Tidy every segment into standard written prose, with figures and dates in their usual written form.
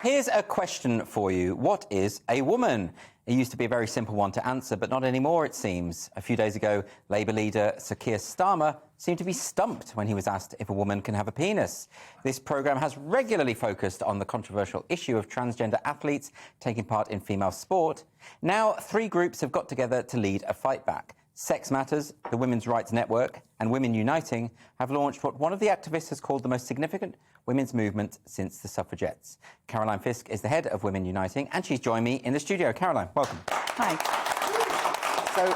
Here's a question for you. What is a woman? It used to be a very simple one to answer, but not anymore, it seems. A few days ago, Labour leader Sir Keir Starmer seemed to be stumped when he was asked if a woman can have a penis. This programme has regularly focused on the controversial issue of transgender athletes taking part in female sport. Now, three groups have got together to lead a fight back. Sex Matters, the Women's Rights Network and Women Uniting have launched what one of the activists has called the most significant women's movement since the suffragettes. Caroline Fisk is the head of Women Uniting and she's joined me in the studio. Caroline, welcome. Hi. So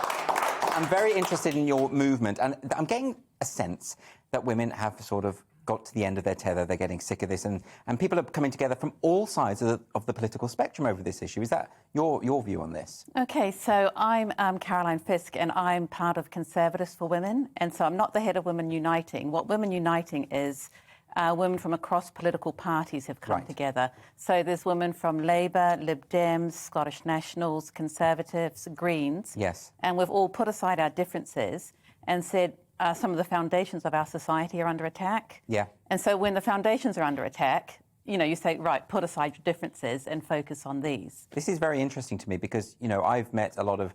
I'm very interested in your movement and I'm getting a sense that women have sort of got to the end of their tether. They're getting sick of this and people are coming together from all sides of the political spectrum over this issue. Is that your view on this? OK, so I'm Caroline Fisk and I'm part of Conservatives for Women, and so I'm not the head of Women Uniting. What Women Uniting is, women from across political parties have come together. So there's women from Labour, Lib Dems, Scottish Nationals, Conservatives, Greens. Yes. And we've all put aside our differences and said some of the foundations of our society are under attack. Yeah. And so when the foundations are under attack, you know, you say, right, put aside your differences and focus on these. This is very interesting to me because, you know, I've met a lot of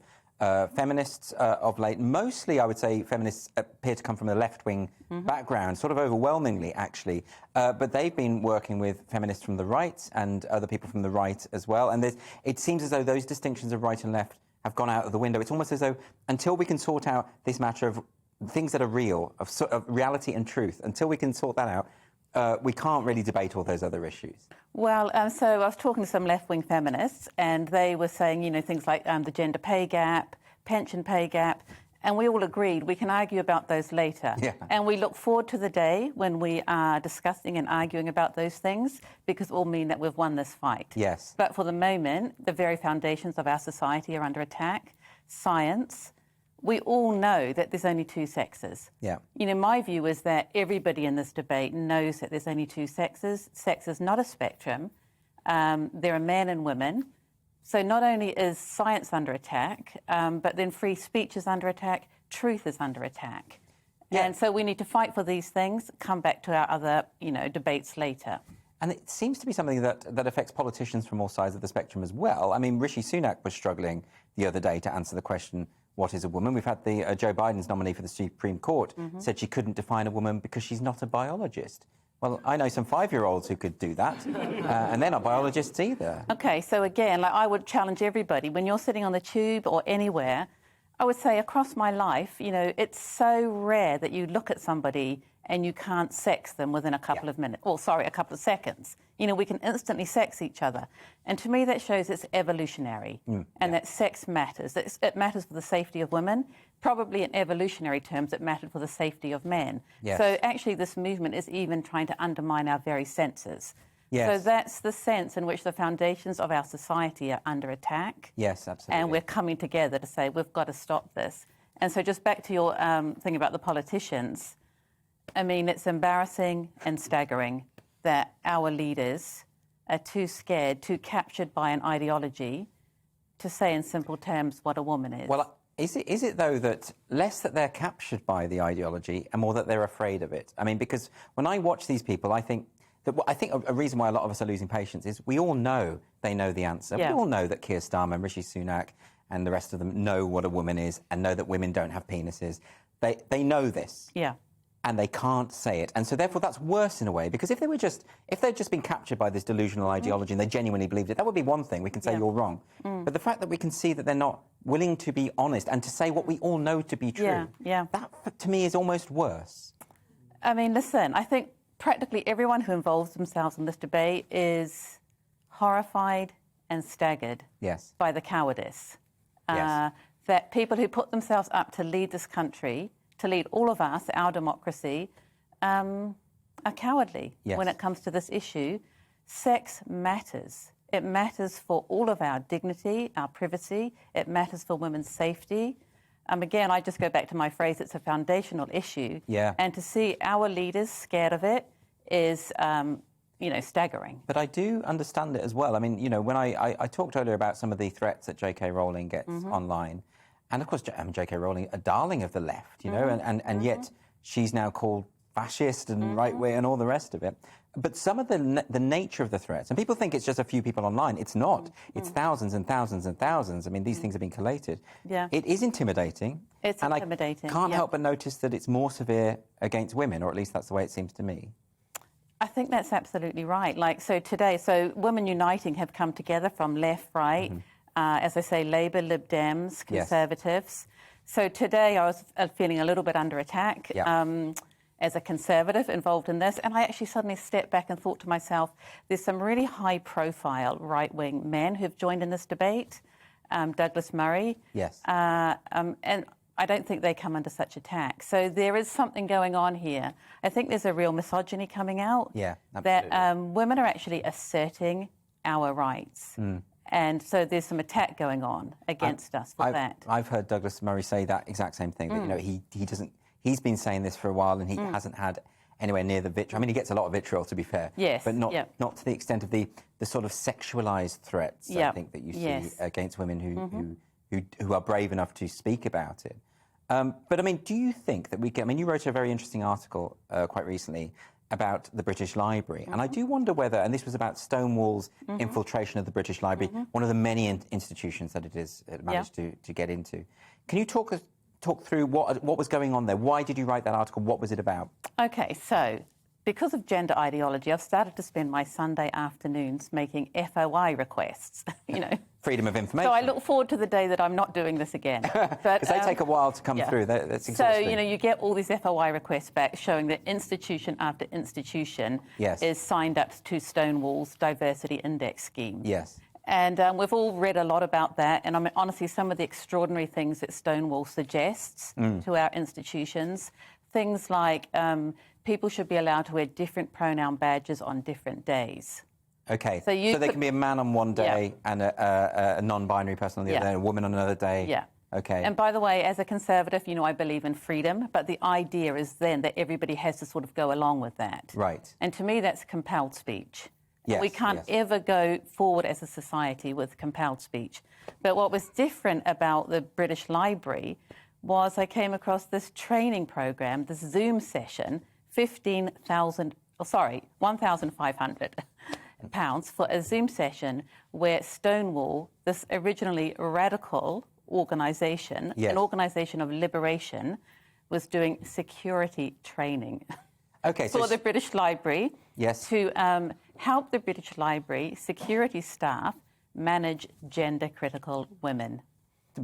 feminists of late. Mostly, I would say, feminists appear to come from a left-wing background, sort of overwhelmingly, actually. But they've been working with feminists from the right and other people from the right as well. And it seems as though those distinctions of right and left have gone out of the window. It's almost as though until we can sort out this matter of things that are real, of reality and truth, until we can sort that out, we can't really debate all those other issues. Well, so I was talking to some left-wing feminists and they were saying, you know, things like the gender pay gap, pension pay gap, and we all agreed we can argue about those later. Yeah. And we look forward to the day when we are discussing and arguing about those things because it will mean that we've won this fight. Yes. But for the moment, the very foundations of our society are under attack. Science. We all know that there's only two sexes. Yeah. You know, my view is that everybody in this debate knows that there's only two sexes. Sex is not a spectrum. There are men and women. So not only is science under attack, but then free speech is under attack, truth is under attack. Yeah. And so we need to fight for these things, come back to our other, you know, debates later. And it seems to be something that affects politicians from all sides of the spectrum as well. I mean, Rishi Sunak was struggling the other day to answer the question, what is a woman? We've had the Joe Biden's nominee for the Supreme Court said she couldn't define a woman because she's not a biologist. Well, I know some 5-year-olds who could do that, and they're not biologists either. OK, so again, like, I would challenge everybody, when you're sitting on the tube or anywhere, I would say across my life, you know, it's so rare that you look at somebody and you can't sex them within a couple of minutes, or sorry, a couple of seconds. You know, we can instantly sex each other. And to me, that shows it's evolutionary and that sex matters. It matters for the safety of women. Probably in evolutionary terms, it mattered for the safety of men. Yes. So actually, this movement is even trying to undermine our very senses. Yes. So that's the sense in which the foundations of our society are under attack. Yes, absolutely. And we're coming together to say, we've got to stop this. And so just back to your thing about the politicians, I mean, it's embarrassing and staggering that our leaders are too scared, too captured by an ideology to say in simple terms what a woman is. Well, is it though, that less that they're captured by the ideology and more that they're afraid of it? I mean, because when I watch these people, I think a reason why a lot of us are losing patience is we all know they know the answer. Yeah. We all know that Keir Starmer and Rishi Sunak and the rest of them know what a woman is and know that women don't have penises. They know this. Yeah. And they can't say it. And so therefore that's worse in a way, because if they'd just been captured by this delusional ideology and they genuinely believed it, that would be one thing. We can say you're wrong. But the fact that we can see that they're not willing to be honest and to say what we all know to be true, that to me is almost worse. I mean, listen, I think practically everyone who involves themselves in this debate is horrified and staggered by the cowardice. That people who put themselves up to lead this country, to lead all of us, our democracy, are cowardly when it comes to this issue. Sex matters. It matters for all of our dignity, our privacy. It matters for women's safety. Again, I just go back to my phrase, it's a foundational issue. Yeah. And to see our leaders scared of it is, you know, staggering. But I do understand it as well. I mean, you know, when I talked earlier about some of the threats that J.K. Rowling gets online, and of course, J.K. Rowling, a darling of the left, you know, and yet she's now called fascist and right-wing and all the rest of it. But some of the nature of the threats, and people think it's just a few people online. It's not. It's thousands and thousands and thousands. I mean, these things have been collated. Yeah. It is intimidating. It's intimidating. I can't help but notice that it's more severe against women, or at least that's the way it seems to me. I think that's absolutely right. Like, so today, Women Uniting have come together from left, right, as I say, Labour, Lib Dems, Conservatives. Yes. So today I was feeling a little bit under attack as a Conservative involved in this, and I actually suddenly stepped back and thought to myself, there's some really high-profile right-wing men who've joined in this debate, Douglas Murray. Yes. And I don't think they come under such attack. So there is something going on here. I think there's a real misogyny coming out. Yeah, absolutely. That women are actually asserting our rights. And so there's some attack going on against us for that. I've heard Douglas Murray say that exact same thing, that, you know, he doesn't... He's been saying this for a while and he hasn't had anywhere near the vitriol. I mean, he gets a lot of vitriol, to be fair. Yes. But not to the extent of the sort of sexualised threats, I think, that you see against women who are brave enough to speak about it. But, I mean, do you think that we get... I mean, you wrote a very interesting article quite recently about the British Library. And I do wonder whether... And this was about Stonewall's infiltration of the British Library, one of the many institutions that it managed to get into. Can you talk through what was going on there? Why did you write that article? What was it about? OK, so because of gender ideology, I've started to spend my Sunday afternoons making FOI requests, you know. Freedom of information. So I look forward to the day that I'm not doing this again. Because they take a while to come through. That's exhausting. So, you know, you get all these FOI requests back showing that institution after institution is signed up to Stonewall's diversity index scheme. Yes. And we've all read a lot about that. And I mean, honestly, some of the extraordinary things that Stonewall suggests to our institutions, things like people should be allowed to wear different pronoun badges on different days. OK, so they can be a man on one day and a non-binary person on the other day, and a woman on another day. Yeah. OK. And by the way, as a Conservative, you know, I believe in freedom, but the idea is then that everybody has to sort of go along with that. Right. And to me, that's compelled speech. Yes, we can't ever go forward as a society with compelled speech. But what was different about the British Library was I came across this training program, this Zoom session, £1,500 for a Zoom session where Stonewall, this originally radical organisation, an organisation of liberation, was doing security training for the British Library to help the British Library security staff manage gender-critical women.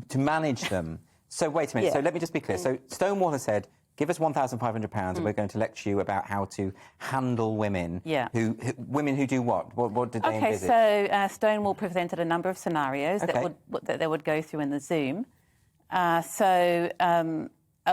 To manage them? So wait a minute, so let me just be clear. So Stonewall has said, give us £1,500 and we're going to lecture you about how to handle women. Women who do what? What did they envisage? OK, so Stonewall presented a number of scenarios that they would go through in the Zoom. A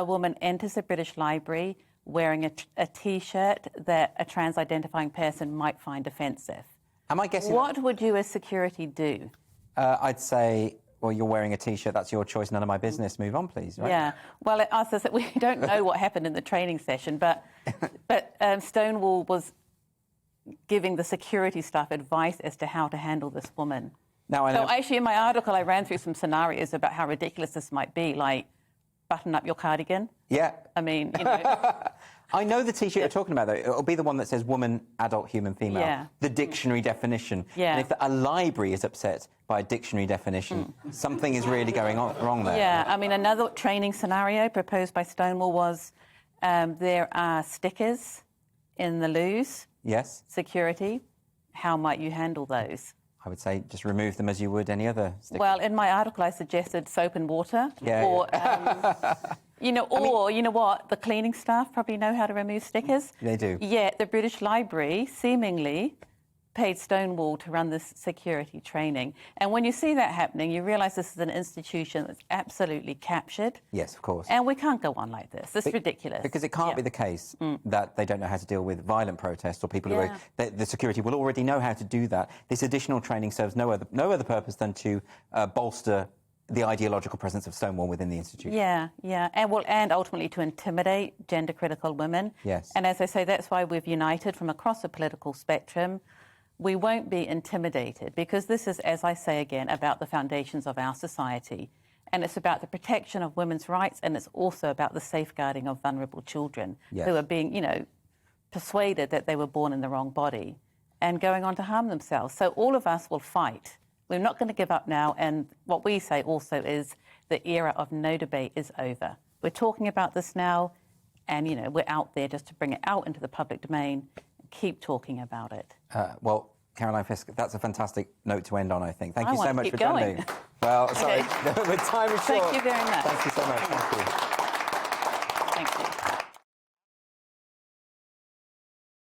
woman enters the British Library wearing a T-shirt that a trans-identifying person might find offensive. Am I guessing... What would you as security do? I'd say, well, you're wearing a T-shirt, that's your choice, none of my business, move on, please, right? Yeah, well, as I said, we don't know what happened in the training session, but Stonewall was giving the security staff advice as to how to handle this woman. Now, I know... So actually, in my article, I ran through some scenarios about how ridiculous this might be, like, button up your cardigan. Yeah. I mean, you know... I know the T-shirt you're talking about, though. It'll be the one that says woman, adult, human, female. Yeah. The dictionary definition. Yeah. And if a library is upset by a dictionary definition, something is really going on wrong there. Yeah. I mean, another training scenario proposed by Stonewall was there are stickers in the loos. Yes. Security. How might you handle those? I would say just remove them as you would any other sticker. Well, in my article, I suggested soap and water. Yeah. Or, you know, you know what? The cleaning staff probably know how to remove stickers. They do. Yet the British Library seemingly paid Stonewall to run this security training. And when you see that happening, you realise this is an institution that's absolutely captured. Yes, of course. And we can't go on like this. This is ridiculous. Because it can't be the case that they don't know how to deal with violent protests or people who are... The security will already know how to do that. This additional training serves no other purpose than to bolster the ideological presence of Stonewall within the institution. Yeah, yeah. And ultimately to intimidate gender-critical women. Yes. And as I say, that's why we've united from across the political spectrum. We won't be intimidated because this is, as I say again, about the foundations of our society. And it's about the protection of women's rights, and it's also about the safeguarding of vulnerable children who are being, you know, persuaded that they were born in the wrong body and going on to harm themselves. So all of us will fight. We're not going to give up now. And what we say also is the era of no debate is over. We're talking about this now, and, you know, we're out there just to bring it out into the public domain and keep talking about it. Well, Caroline Fisk, that's a fantastic note to end on, I think. Thank you so much for going. joining. Well, sorry, Okay. the time is short. Thank you very much. Thank you so much. Thank you. Thank you.